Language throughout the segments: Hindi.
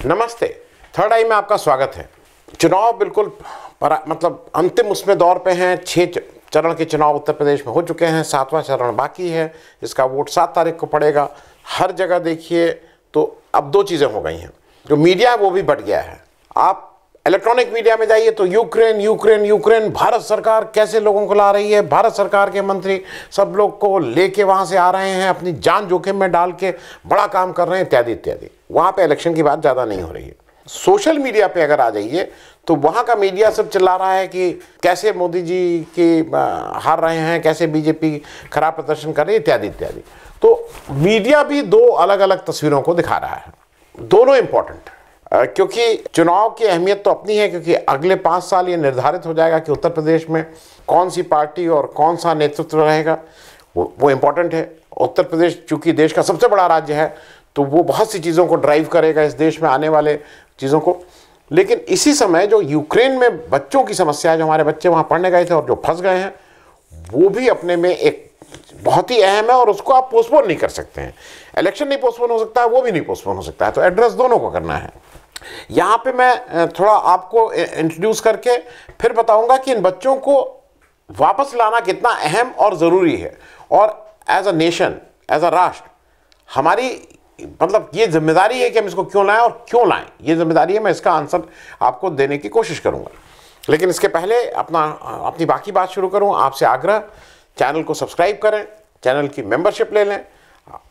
नमस्ते। थर्ड आई में आपका स्वागत है। चुनाव बिल्कुल मतलब अंतिम उसमें दौर पे हैं। 6 चरण के चुनाव उत्तर प्रदेश में हो चुके हैं, 7वां चरण बाकी है। इसका वोट 7 तारीख को पड़ेगा। हर जगह देखिए तो अब 2 चीज़ें हो गई हैं। जो मीडिया है वो भी बढ़ गया है। आप इलेक्ट्रॉनिक मीडिया में जाइए तो यूक्रेन यूक्रेन यूक्रेन, भारत सरकार कैसे लोगों को ला रही है, भारत सरकार के मंत्री सब लोग को लेके वहाँ से आ रहे हैं, अपनी जान जोखिम में डाल के बड़ा काम कर रहे हैं, इत्यादि इत्यादि। वहाँ पे इलेक्शन की बात ज़्यादा नहीं हो रही है। सोशल मीडिया पे अगर आ जाइए तो वहाँ का मीडिया सब चिल्ला रहा है कि कैसे मोदी जी की हार रहे हैं, कैसे बीजेपी खराब प्रदर्शन कर रही है, इत्यादि इत्यादि। तो मीडिया भी 2 अलग अलग तस्वीरों को दिखा रहा है। दोनों इंपॉर्टेंट क्योंकि चुनाव की अहमियत तो अपनी है, क्योंकि अगले 5 साल ये निर्धारित हो जाएगा कि उत्तर प्रदेश में कौन सी पार्टी और कौन सा नेतृत्व रहेगा। वो इम्पॉर्टेंट है। उत्तर प्रदेश चूँकि देश का सबसे बड़ा राज्य है तो वो बहुत सी चीज़ों को ड्राइव करेगा, इस देश में आने वाले चीज़ों को। लेकिन इसी समय जो यूक्रेन में बच्चों की समस्या है, जो हमारे बच्चे वहाँ पढ़ने गए थे और जो फंस गए हैं, वो भी अपने में एक बहुत ही अहम है और उसको आप पोस्टपोन नहीं कर सकते हैं। इलेक्शन नहीं पोस्टपोन हो सकता है, वो भी नहीं पोस्टपोन हो सकता है। तो एड्रेस दोनों को करना है। यहाँ पे मैं थोड़ा आपको इंट्रोड्यूस करके फिर बताऊंगा कि इन बच्चों को वापस लाना कितना अहम और ज़रूरी है, और as a nation, as a राष्ट्र हमारी मतलब ये जिम्मेदारी है कि हम इसको क्यों लाएं और क्यों लाएं। ये जिम्मेदारी है, मैं इसका आंसर आपको देने की कोशिश करूंगा। लेकिन इसके पहले अपनी बाकी बात शुरू करूं, आपसे आग्रह, चैनल को सब्सक्राइब करें, चैनल की मेंबरशिप ले लें।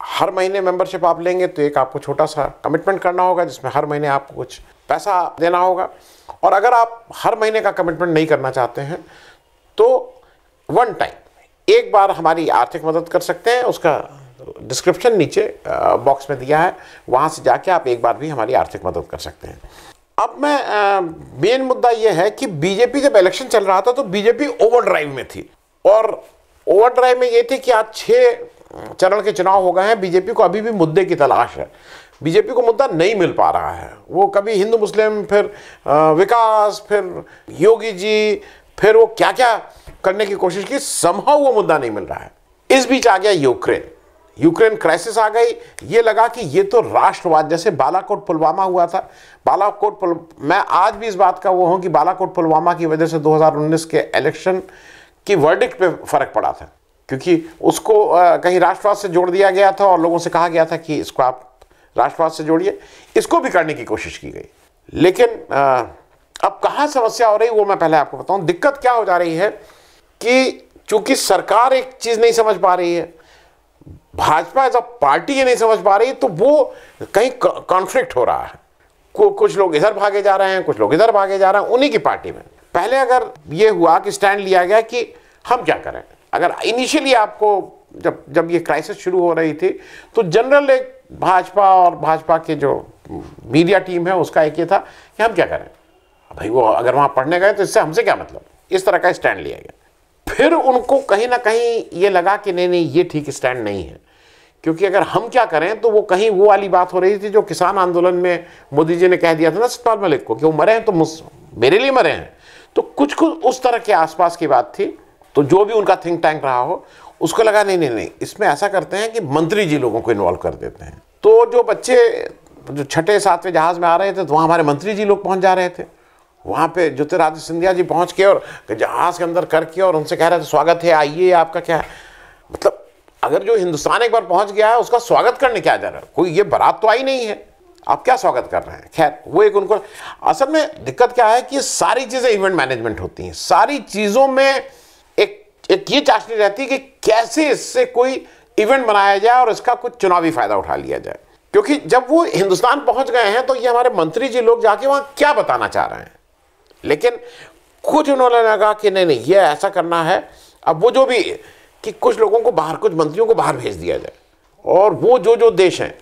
हर महीने मेंबरशिप आप लेंगे तो एक आपको छोटा सा कमिटमेंट करना होगा, जिसमें हर महीने आपको कुछ पैसा देना होगा। और अगर आप हर महीने का कमिटमेंट नहीं करना चाहते हैं तो वन टाइम एक बार हमारी आर्थिक मदद कर सकते हैं। उसका डिस्क्रिप्शन नीचे बॉक्स में दिया है, वहाँ से जाके आप एक बार भी हमारी आर्थिक मदद कर सकते हैं। अब मैं मेन मुद्दा यह है कि बीजेपी जब इलेक्शन चल रहा था तो बीजेपी ओवरड्राइव में थी, और ओवरड्राइव में ये थी कि आज 6 चरण के चुनाव हो गए हैं, बीजेपी को अभी भी मुद्दे की तलाश है। बीजेपी को मुद्दा नहीं मिल पा रहा है। वो कभी हिंदू मुस्लिम, फिर विकास, फिर योगी जी, फिर वो क्या क्या करने की कोशिश की, समहाउ वो मुद्दा नहीं मिल रहा है। इस बीच आ गया यूक्रेन क्राइसिस आ गई। ये लगा कि ये तो राष्ट्रवाद, जैसे बालाकोट पुलवामा हुआ था। मैं आज भी इस बात का वो हूँ कि बालाकोट पुलवामा की वजह से 2019 के इलेक्शन की वर्डिक्ट पे फर्क पड़ा था, क्योंकि उसको कहीं राष्ट्रवाद से जोड़ दिया गया था और लोगों से कहा गया था कि इसको आप राष्ट्रवाद से जोड़िए। इसको भी करने की कोशिश की गई। लेकिन अब कहाँ समस्या हो रही वो मैं पहले आपको बताऊं। दिक्कत क्या हो जा रही है कि चूंकि सरकार एक चीज़ नहीं समझ पा रही है, भाजपा एज अ पार्टी ये नहीं समझ पा रही, तो वो कहीं कॉन्फ्लिक्ट हो रहा है। कुछ लोग इधर भागे जा रहे हैं, कुछ लोग इधर भागे जा रहे हैं उन्हीं की पार्टी में। पहले अगर ये हुआ कि स्टैंड लिया गया कि हम क्या करें, अगर इनिशियली आपको जब ये क्राइसिस शुरू हो रही थी तो जनरल एक भाजपा और भाजपा के जो मीडिया टीम है उसका एक ये था कि हम क्या करें भाई, वो अगर वहाँ पढ़ने गए तो इससे हमसे क्या मतलब, इस तरह का स्टैंड लिया गया। फिर उनको कहीं ना कहीं ये लगा कि नहीं ये ठीक स्टैंड नहीं है, क्योंकि अगर हम क्या करें तो वो कहीं वो वाली बात हो रही थी जो किसान आंदोलन में मोदी जी ने कह दिया था ना सतपाल मलिक को, कि वो मरे हैं तो मेरे लिए मरे हैं। तो कुछ उस तरह के आसपास की बात थी। तो जो भी उनका थिंक टैंक रहा हो उसको लगा नहीं, इसमें ऐसा करते हैं कि मंत्री जी लोगों को इन्वॉल्व कर देते हैं। तो जो बच्चे जो 6ठे 7वें जहाज़ में आ रहे थे तो वहाँ हमारे मंत्री जी लोग पहुँच जा रहे थे। वहाँ पे ज्योतिरादित्य सिंधिया जी पहुँच के और जहाज़ के अंदर करके और उनसे कह रहे थे स्वागत है, आइए, आपका क्या है। मतलब अगर जो हिंदुस्तान एक बार पहुँच गया है उसका स्वागत करने क्या जा रहा है, कोई ये बारात तो आई नहीं है, आप क्या स्वागत कर रहे हैं। खैर वो एक उनको असल में दिक्कत क्या है कि सारी चीज़ें इवेंट मैनेजमेंट होती हैं। सारी चीज़ों में एक ये चाशनी रहती है कि कैसे इससे कोई इवेंट बनाया जाए और इसका कुछ चुनावी फायदा उठा लिया जाए। क्योंकि जब वो हिंदुस्तान पहुंच गए हैं तो ये हमारे मंत्री जी लोग जाके वहाँ क्या बताना चाह रहे हैं, लेकिन कुछ उन्होंने लगा कि नहीं ये ऐसा करना है। अब वो जो भी कि कुछ लोगों को बाहर, कुछ मंत्रियों को बाहर भेज दिया जाए और वो जो देश हैं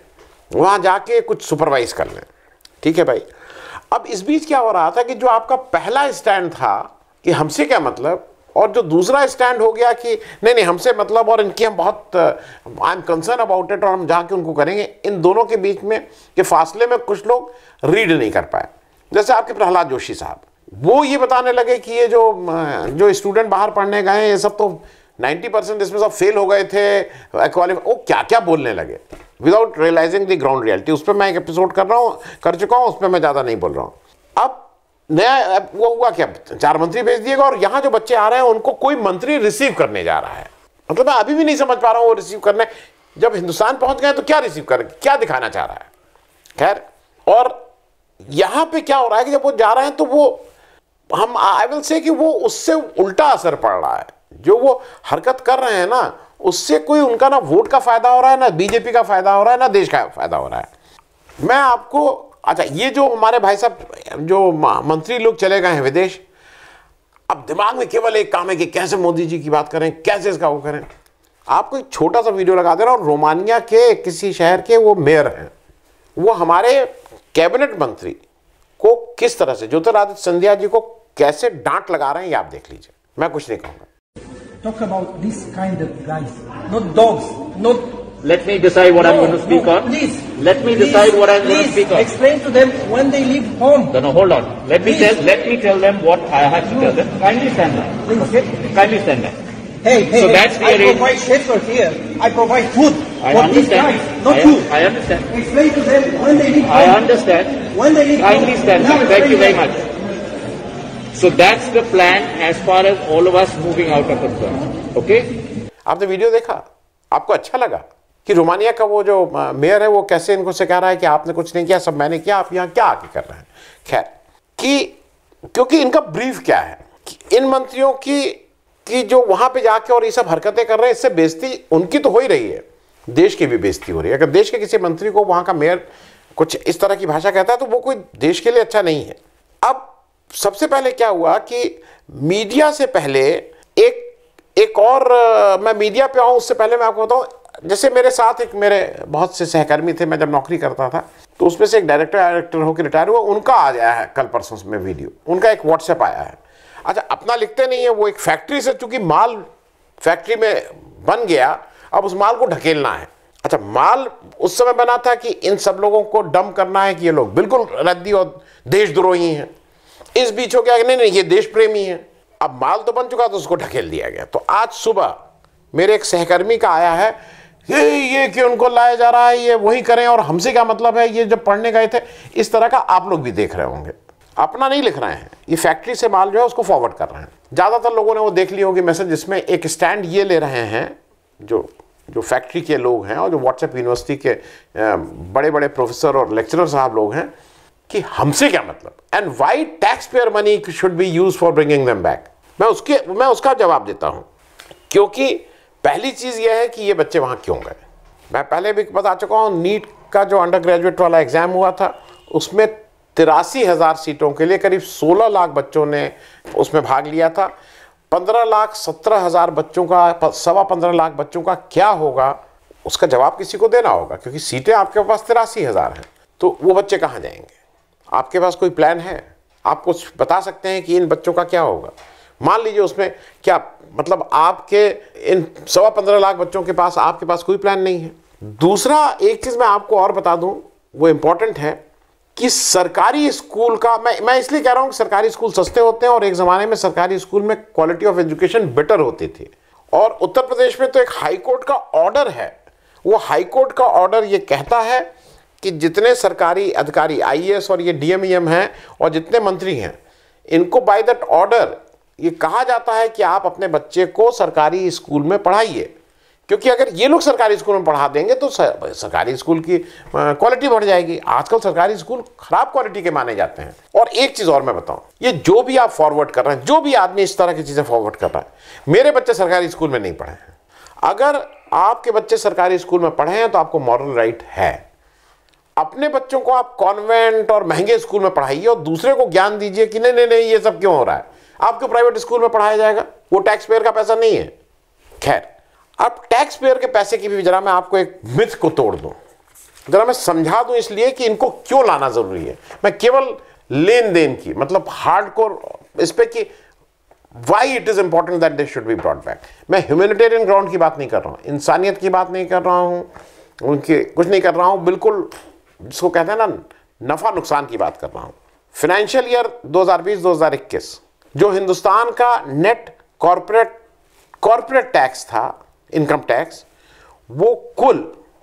वहाँ जाके कुछ सुपरवाइज कर लें। ठीक है भाई। अब इस बीच क्या हो रहा था कि जो आपका पहला स्टैंड था कि हमसे क्या मतलब, और जो दूसरा स्टैंड हो गया कि नहीं हमसे मतलब और इनकी हम बहुत I am concern about it और हम जाके उनको करेंगे, इन दोनों के बीच में के फासले में कुछ लोग रीड नहीं कर पाए। जैसे आपके प्रहलाद जोशी साहब, वो ये बताने लगे कि ये जो स्टूडेंट बाहर पढ़ने गए ये सब तो 90% इसमें सब फेल हो गए थे, वो क्या क्या बोलने लगे। Without realising the ground reality. उस पर मैं एक एपिसोड कर चुका हूँ, उस पर मैं ज़्यादा नहीं बोल रहा हूँ। अब नया वो हुआ क्या, 4 मंत्री भेज दिएगा और यहाँ जो बच्चे आ रहे हैं उनको कोई मंत्री रिसीव करने जा रहा है। मतलब मैं अभी भी नहीं समझ पा रहा हूँ वो रिसीव करने, जब हिंदुस्तान पहुंच गए तो क्या रिसीव कर, क्या दिखाना चाह रहा है। खैर, और यहाँ पे क्या हो रहा है कि जब वो जा रहे हैं तो वो हम आई विल से कि वो उससे उल्टा असर पड़ रहा है। जो वो हरकत कर रहे हैं ना, उससे कोई उनका ना वोट का फायदा हो रहा है, ना बीजेपी का फायदा हो रहा है, ना देश का फायदा हो रहा है। मैं आपको, अच्छा, ये जो हमारे भाई साहब जो मंत्री लोग चले गए हैं विदेश, अब दिमाग में केवल एक काम है कि कैसे मोदी जी की बात करें, कैसे इसका वो करें। आपको एक छोटा सा वीडियो लगा दे रहा हूं, रोमानिया के किसी शहर के वो मेयर हैं, वो हमारे कैबिनेट मंत्री को किस तरह से, ज्योतिरादित्य सिंधिया जी को कैसे डांट लगा रहे हैं, ये आप देख लीजिए। मैं कुछ नहीं कहूंगा। Talk about this kind of guys, not dogs, not. Let me decide what I'm going to speak on. Please. Let me decide what I'm going to speak on. Explain to them when they leave home. No, hold on. Let me tell them what I have to tell them. Kindly stand there. Okay? Kindly stand there. Hey, So that's the I provide shelter here. I provide food I for these understand. guys, not you. I understand. Explain to them when they leave home. I understand. When they leave Kindly home. stand Now there. Thank you explain very them. much. So that's the plan as far as all of us moving out are concerned. Okay? आपने वीडियो देखा, आपको अच्छा लगा कि रोमानिया का वो जो मेयर है वो कैसे इनको से कह रहा है कि आपने कुछ नहीं किया, सब मैंने किया, आप यहाँ क्या आके कर रहे हैं। खैर, कि क्योंकि इनका ब्रीफ क्या है कि इन मंत्रियों की जो वहां पे जाके और ये सब हरकतें कर रहे हैं, इससे बेइज्जती उनकी तो हो ही रही है, देश की भी बेइज्जती हो रही है। अगर देश के किसी मंत्री को वहां का मेयर कुछ इस तरह की भाषा कहता है तो वो कोई देश के लिए अच्छा नहीं है। अब सबसे पहले क्या हुआ कि मीडिया से पहले एक और मैं मीडिया पे आऊँ उससे पहले मैं आपको बताऊँ, जैसे मेरे साथ एक मेरे बहुत से सहकर्मी थे, मैं जब नौकरी करता था तो उसमें से एक डायरेक्टर होकर रिटायर हुआ, उनका आ गया है कल परसों में वीडियो, उनका एक व्हाट्सएप आया है। अच्छा, अपना लिखते नहीं है, वो एक फैक्ट्री से चूंकि माल फैक्ट्री में बन गया, अब उस माल को ढकेलना है। अच्छा, माल उस समय बना था कि इन सब लोगों को डंप करना है कि ये लोग बिल्कुल रद्दी और देशद्रोही हैं। इस बीच हो गया कि नहीं ये देश प्रेमी है। अब माल तो बन चुका तो उसको ढकेल दिया गया। तो आज सुबह मेरे एक सहकर्मी का आया है, ये कि उनको लाया जा रहा है, ये वही करें और हमसे क्या मतलब है, ये जब पढ़ने गए थे। इस तरह का आप लोग भी देख रहे होंगे, अपना नहीं लिख रहे हैं, ये फैक्ट्री से माल जो है उसको फॉरवर्ड कर रहे हैं। ज़्यादातर लोगों ने वो देख ली होगी मैसेज, जिसमें एक स्टैंड ये ले रहे हैं जो फैक्ट्री के लोग हैं और जो व्हाट्सएप यूनिवर्सिटी के बड़े बड़े प्रोफेसर और लेक्चरर साहब लोग हैं कि हमसे क्या मतलब, and why taxpayer money should be use for bringing them back. मैं उसका जवाब देता हूं, क्योंकि पहली चीज यह है कि ये बच्चे वहां क्यों गए। मैं पहले भी बता चुका हूं, नीट का जो अंडर ग्रेजुएट वाला एग्जाम हुआ था उसमें 83,000 सीटों के लिए करीब 16 लाख बच्चों ने उसमें भाग लिया था। 15,17,000 बच्चों का, 15.25 लाख बच्चों का क्या होगा, उसका जवाब किसी को देना होगा, क्योंकि सीटें आपके पास 83,000 हैं। तो वो बच्चे कहाँ जाएंगे? आपके पास कोई प्लान है? आप कुछ बता सकते हैं कि इन बच्चों का क्या होगा? मान लीजिए उसमें क्या मतलब आपके इन 15.25 लाख बच्चों के पास आपके पास कोई प्लान नहीं है। दूसरा एक चीज़ मैं आपको और बता दूं, वो इम्पोर्टेंट है कि सरकारी स्कूल का, मैं इसलिए कह रहा हूं कि सरकारी स्कूल सस्ते होते हैं और एक ज़माने में सरकारी स्कूल में क्वालिटी ऑफ एजुकेशन बेटर होती थी। और उत्तर प्रदेश में तो एक हाई कोर्ट का ऑर्डर है, वो हाई कोर्ट का ऑर्डर ये कहता है कि जितने सरकारी अधिकारी आईएएस और ये डीएमईएम हैं और जितने मंत्री हैं, इनको बाय दैट ऑर्डर ये कहा जाता है कि आप अपने बच्चे को सरकारी स्कूल में पढ़ाइए, क्योंकि अगर ये लोग सरकारी स्कूल में पढ़ा देंगे तो सरकारी स्कूल की क्वालिटी बढ़ जाएगी। आजकल सरकारी स्कूल खराब क्वालिटी के माने जाते हैं। और एक चीज़ और मैं बताऊं, ये जो भी आप फॉरवर्ड कर रहे हैं, जो भी आदमी इस तरह की चीज़ें फॉरवर्ड कर रहा है, मेरे बच्चे सरकारी स्कूल में नहीं पढ़े हैं। अगर आपके बच्चे सरकारी स्कूल में पढ़े हैं तो आपको मॉरल राइट है, अपने बच्चों को आप कॉन्वेंट और महंगे स्कूल में पढ़ाइए और दूसरे को ज्ञान दीजिए कि नहीं नहीं ये सब क्यों हो रहा है, आपको प्राइवेट स्कूल में पढ़ाया जाएगा, वो टैक्स पेयर का पैसा नहीं है। खैर, अब टैक्स पेयर के पैसे की भी जरा मैं आपको एक मिथ को तोड़ दूं, जरा मैं समझा दूं, इसलिए कि इनको क्यों लाना जरूरी है। मैं केवल लेन देन की मतलब हार्डकोर इस पे कि why it is important that they should be brought back. मैं ह्यूमैनिटेरियन ग्राउंड की बात नहीं कर रहा हूं, इंसानियत की बात नहीं कर रहा हूं, उनके कुछ नहीं कर रहा हूं, बिल्कुल जिसको कहते हैं ना नफा नुकसान की बात कर रहा हूं। फाइनेंशियल ईयर 2020-2021 जो हिंदुस्तान का नेट कॉर्पोरेट टैक्स था, इनकम टैक्स, वो कुल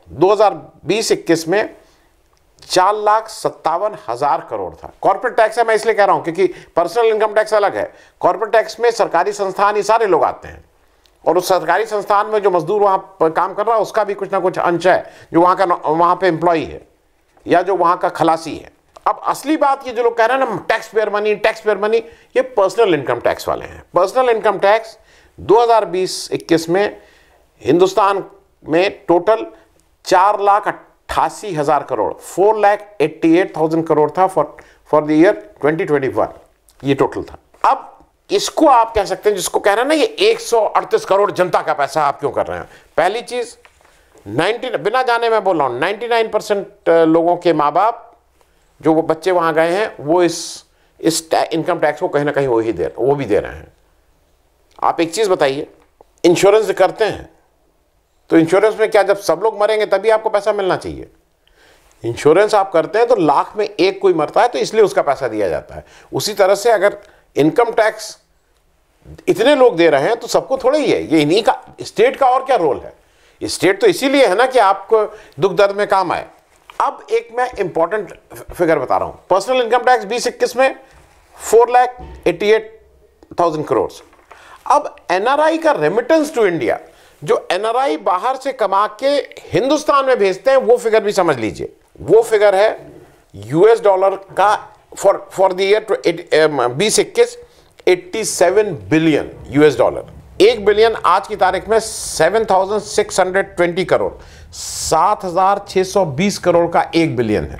2020-21 में 4,57,000 करोड़ था। कॉर्पोरेट टैक्स है, मैं इसलिए कह रहा हूं क्योंकि पर्सनल इनकम टैक्स अलग है। कॉर्पोरेट टैक्स में सरकारी संस्थान, ये सारे लोग आते हैं, और उस सरकारी संस्थान में जो मजदूर वहां पर काम कर रहा है उसका भी कुछ ना कुछ अंश है, जो वहां पे एम्प्लॉई है या जो वहां का खलासी है। अब असली बात ये जो लोग कह रहे हैं ना टैक्स पेयर मनी, ये पर्सनल इनकम टैक्स वाले हैं। पर्सनल इनकम टैक्स 2020-21 में हिंदुस्तान में टोटल 4,88,000 करोड़, 4,88,000 करोड़ था फॉर द ईयर 2021, ये टोटल था। अब इसको आप कह सकते हैं, जिसको कह रहे हैं ना ये 138 करोड़ जनता का पैसा आप क्यों कर रहे हैं। पहली चीज, 90 बिना जाने मैं बोल रहा हूं, 99% लोगों के माँ बाप जो वो बच्चे वहां गए हैं वो इस इनकम टैक्स को कहीं ना कहीं वो भी दे रहे हैं। आप एक चीज बताइए, इंश्योरेंस करते हैं तो इंश्योरेंस में क्या जब सब लोग मरेंगे तभी आपको पैसा मिलना चाहिए? इंश्योरेंस आप करते हैं तो लाख में एक कोई मरता है तो इसलिए उसका पैसा दिया जाता है। उसी तरह से अगर इनकम टैक्स इतने लोग दे रहे हैं तो सबको थोड़ा ही है, ये इन्हीं का, स्टेट का और क्या रोल है? स्टेट तो इसीलिए है ना कि आपको दुख दर्द में काम आए। अब एक मैं इंपॉर्टेंट फिगर बता रहा हूं, पर्सनल इनकम टैक्स 20-21 में 4,88,000 करोड़। अब एनआरआई का रेमिटेंस टू इंडिया, जो एनआरआई बाहर से कमा के हिंदुस्तान में भेजते हैं, वो फिगर भी समझ लीजिए। वो फिगर है यूएस डॉलर का for the year 20-21 87 billion US dollar. 1 billion आज की तारीख में 7,620 करोड़, 7,620 करोड़ का 1 बिलियन है।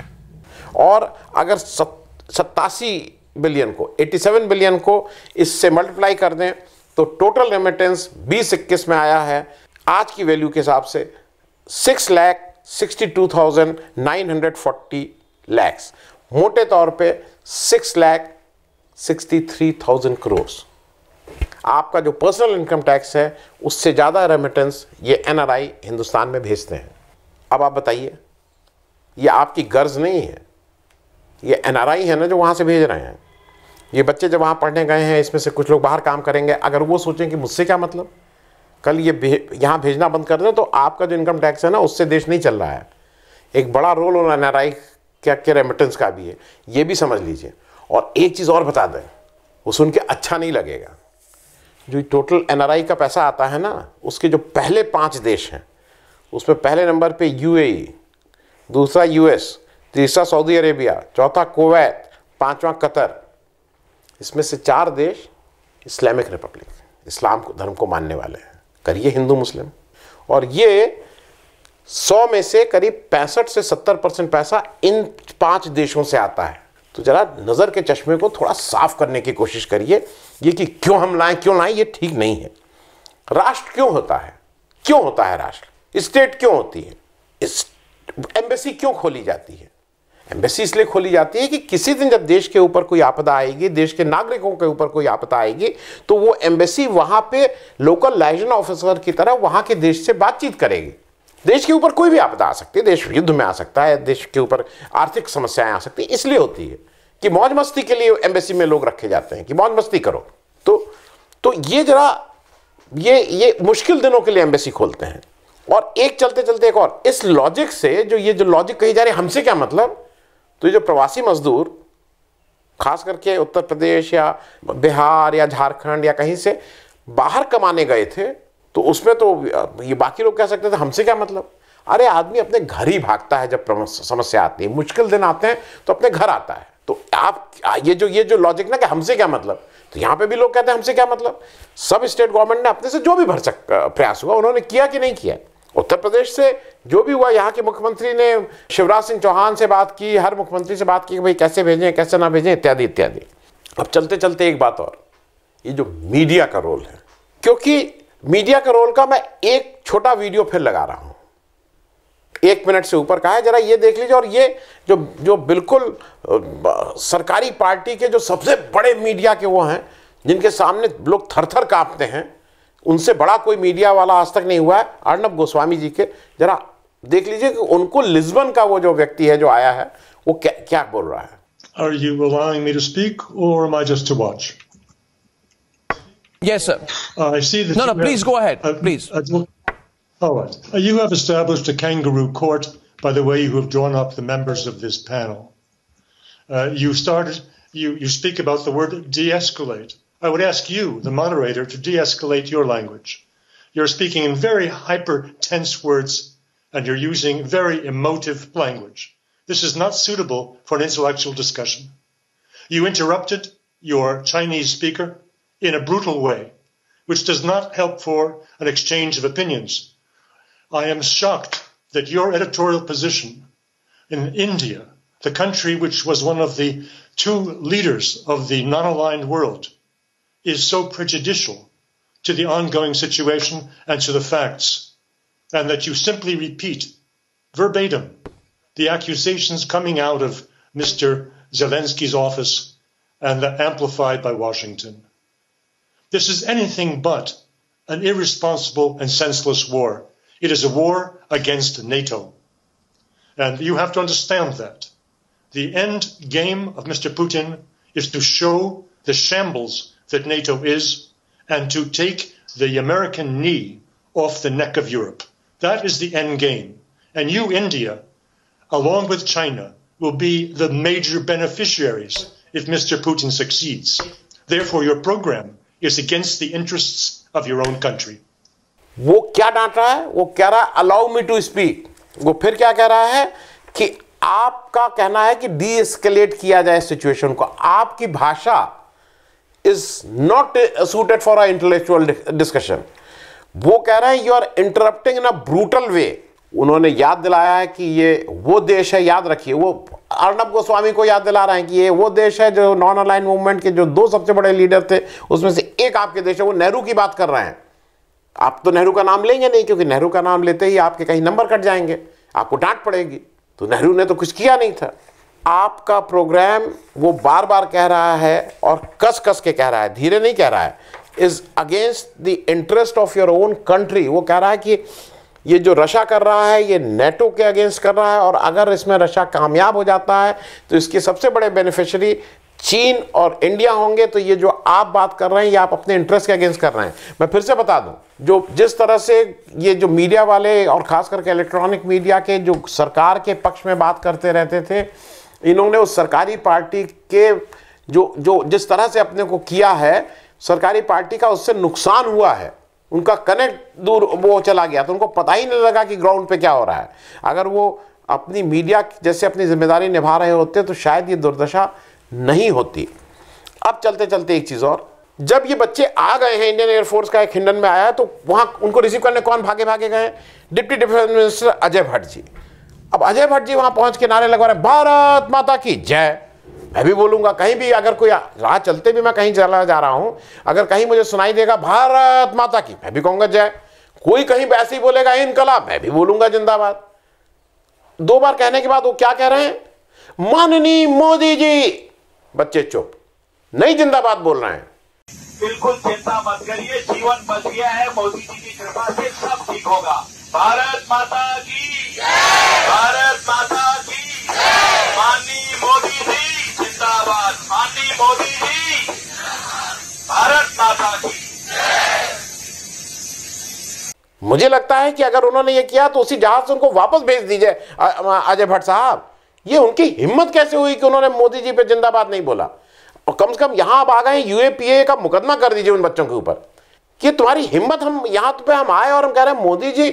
और अगर 87 बिलियन को, 87 बिलियन को इससे मल्टीप्लाई कर दें तो टोटल रेमिटेंस 20-21 में आया है आज की वैल्यू के हिसाब से 6,62,940 लैक्स, मोटे तौर पे 6,63,000 करोड़। आपका जो पर्सनल इनकम टैक्स है उससे ज़्यादा रेमिटेंस ये एनआरआई हिंदुस्तान में भेजते हैं। अब आप बताइए, ये आपकी गर्ज नहीं है, ये एनआरआई है ना जो वहाँ से भेज रहे हैं। ये बच्चे जब वहाँ पढ़ने गए हैं, इसमें से कुछ लोग बाहर काम करेंगे, अगर वो सोचें कि मुझसे क्या मतलब, कल ये यहाँ भेजना बंद कर दें तो आपका जो इनकम टैक्स है ना उससे देश नहीं चल रहा है। एक बड़ा रोल और एनआरआई के रेमिटेंस का भी है, ये भी समझ लीजिए। और एक चीज़ और बता दें, वो सुन के अच्छा नहीं लगेगा, जो टोटल एनआरआई का पैसा आता है ना, उसके जो पहले 5 देश हैं उसमें पहले नंबर पे यूएई, दूसरा यूएस, तीसरा सऊदी अरेबिया, चौथा कुवैत, 5वां कतर। इसमें से 4 देश इस्लामिक रिपब्लिक, इस्लाम धर्म को मानने वाले हैं, करिए हिंदू मुस्लिम। और ये 100 में से करीब 65 से 70% पैसा इन 5 देशों से आता है। तो जरा नज़र के चश्मे को थोड़ा साफ करने की कोशिश करिए। ये कि क्यों हम लाएं, क्यों लाएं, ये ठीक नहीं है। राष्ट्र क्यों होता है, क्यों होता है राष्ट्र, स्टेट क्यों होती है, इस एम्बेसी क्यों खोली जाती है? एम्बेसी इसलिए खोली जाती है कि किसी दिन जब देश के ऊपर कोई आपदा आएगी, देश के नागरिकों के ऊपर कोई आपदा आएगी, तो वो एम्बेसी वहां पे लोकल लाइजन ऑफिसर की तरह वहां के देश से बातचीत करेगी। देश के ऊपर कोई भी आपदा आ सकती है, देश युद्ध में आ सकता है, देश के ऊपर आर्थिक समस्याएं आ सकती है, इसलिए होती है कि मौज मस्ती के लिए एम्बेसी में लोग रखे जाते हैं कि मौज मस्ती करो। तो ये जरा ये मुश्किल दिनों के लिए एम्बेसी खोलते हैं। और एक चलते चलते एक और, इस लॉजिक से जो लॉजिक कही जा रही है, हमसे क्या मतलब, तो ये जो प्रवासी मजदूर खास करके उत्तर प्रदेश या बिहार या झारखंड या कहीं से बाहर कमाने गए थे, तो उसमें तो ये बाकी लोग कह सकते थे हमसे क्या मतलब। अरे आदमी अपने घर ही भागता है जब समस्या आती है, मुश्किल दिन आते हैं तो अपने घर आता है। तो आप ये जो लॉजिक ना कि हमसे क्या मतलब, तो यहां पे भी लोग कहते हैं हमसे क्या मतलब। सब स्टेट गवर्नमेंट ने अपने से जो भी प्रयास हुआ उन्होंने किया कि नहीं किया। उत्तर प्रदेश से जो भी हुआ, यहाँ के मुख्यमंत्री ने शिवराज सिंह चौहान से बात की, हर मुख्यमंत्री से बात की कि भाई कैसे भेजें कैसे ना भेजें, इत्यादि इत्यादि। अब चलते चलते एक बात और, ये जो मीडिया का रोल है, क्योंकि मीडिया का रोल का मैं एक छोटा वीडियो फिर लगा रहा हूं, 1 मिनट से ऊपर का है, जरा ये देख लीजिए। और ये जो बिल्कुल सरकारी पार्टी के जो सबसे बड़े मीडिया के वो हैं, जिनके सामने लोग थर थर कांपते हैं, उनसे बड़ा कोई मीडिया वाला आज तक नहीं हुआ है, अर्नब गोस्वामी जी के। जरा देख लीजिए कि उनको लिस्बन का वो जो व्यक्ति है जो आया है वो क्या बोल रहा है। Are you allowing me to speak, or am I just to watch? Yes, sir. I see that. No, please go ahead. Please. All right. You have established a kangaroo court by the way you have drawn up the members of this panel. You speak about the word de-escalate. I would ask you, the moderator, to de-escalate your language. You're speaking in very hyper-tense words, and you're using very emotive language. This is not suitable for an intellectual discussion. You interrupted your Chinese speaker in a brutal way, which does not help for an exchange of opinions. I am shocked that your editorial position in India, the country which was one of the two leaders of the non-aligned world, is so prejudicial to the ongoing situation and to the facts, and that you simply repeat verbatim the accusations coming out of Mr. Zelensky's office and amplified by Washington. This is anything but an irresponsible and senseless war. It is a war against NATO. And you have to understand that. The end game of Mr. Putin is to show the shambles that NATO is and to take the American knee off the neck of Europe. That is the end game. And you, India, along with China, will be the major beneficiaries if Mr. Putin succeeds. Therefore, your program is against the interests of your own country. वो क्या डांट रहा है? वो कह रहा है अलाउ मी टू स्पीक। वो फिर क्या कह रहा है कि आपका कहना है कि डी एस्केलेट किया जाए सिचुएशन को। आपकी भाषा is not suited for a intellectual discussion. वो कह रहे हैं you are interrupting in a brutal way. उन्होंने याद दिलाया है कि ये वो देश है, याद रखिए, वो अर्नब गोस्वामी को याद दिला रहे हैं कि ये वो देश है जो नॉन अलाइन मूवमेंट के जो दो सबसे बड़े लीडर थे उसमें से एक आपके देश है। वो नेहरू की बात कर रहे हैं। आप तो नेहरू का नाम लेंगे नहीं, क्योंकि नेहरू का नाम लेते ही आपके कहीं नंबर कट जाएंगे, आपको डांट पड़ेगी। तो नेहरू ने तो कुछ किया नहीं था। आपका प्रोग्राम वो बार बार कह रहा है और कस कस के कह रहा है, धीरे नहीं कह रहा है, is against the interest of your own country. वो कह रहा है कि ये जो रशिया कर रहा है ये नेटो के अगेंस्ट कर रहा है, और अगर इसमें रशिया कामयाब हो जाता है तो इसके सबसे बड़े बेनिफिशियरी चीन और इंडिया होंगे। तो ये जो आप बात कर रहे हैं ये आप अपने इंटरेस्ट के अगेंस्ट कर रहे हैं। मैं फिर से बता दूं, जो जिस तरह से ये जो मीडिया वाले और खास करके इलेक्ट्रॉनिक मीडिया के जो सरकार के पक्ष में बात करते रहते थे, इन्होंने उस सरकारी पार्टी के जो जिस तरह से अपने को किया है, सरकारी पार्टी का उससे नुकसान हुआ है। उनका कनेक्ट दूर वो चला गया, तो उनको पता ही नहीं लगा कि ग्राउंड पे क्या हो रहा है। अगर वो अपनी मीडिया जैसे अपनी जिम्मेदारी निभा रहे होते तो शायद ये दुर्दशा नहीं होती। अब चलते चलते एक चीज और, जब ये बच्चे आ गए हैं, इंडियन एयरफोर्स का एक हिंडन में आया, तो वहां उनको रिसीव करने कौन भागे भागे गए? Deputy defence minister Ajay Bhatt ji. अब अजय भट्ट जी वहां पहुंच के नारे लगवा रहे भारत माता की जय। मैं भी बोलूंगा, कहीं भी अगर कोई राह चलते भी मैं कहीं चला जा रहा हूं, अगर कहीं मुझे सुनाई देगा भारत माता की, मैं भी कहूंगा जय। कोई कहीं वैसे ही बोलेगा इनकलाब, मैं भी बोलूंगा जिंदाबाद। दो बार कहने के बाद वो क्या कह रहे हैं? माननीय मोदी जी। बच्चे चुप, नहीं जिंदाबाद बोल रहे हैं। बिल्कुल चिंता मत करिए, जीवन बच गया है, मोदी जी की कृपा से सब ठीक होगा। भारत माता की जय, भारत माता की जय, माननीय मोदी जी जिंदाबाद, माननीय मोदी जी, भारत माता की जय। मुझे लगता है कि अगर उन्होंने ये किया तो उसी जहाज से उनको वापस भेज दीजिए। अजय भट्ट साहब, ये उनकी हिम्मत कैसे हुई कि उन्होंने मोदी जी पे जिंदाबाद नहीं बोला? और कम से कम यहां आप आ गए, यूएपीए का मुकदमा कर दीजिए उन बच्चों के ऊपर कि तुम्हारी हिम्मत, हम यहां पे हम आए और हम कह रहे हैं मोदी जी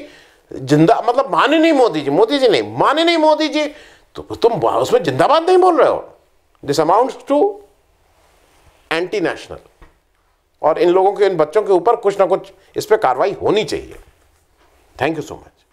जिंदा, मतलब माननीय मोदी जी, मोदी जी नहीं, माननीय मोदी जी, तो तुम उसमें जिंदाबाद नहीं बोल रहे हो। This amounts to anti national. और इन लोगों के, इन बच्चों के ऊपर कुछ ना कुछ इस पर कार्रवाई होनी चाहिए। Thank you so much.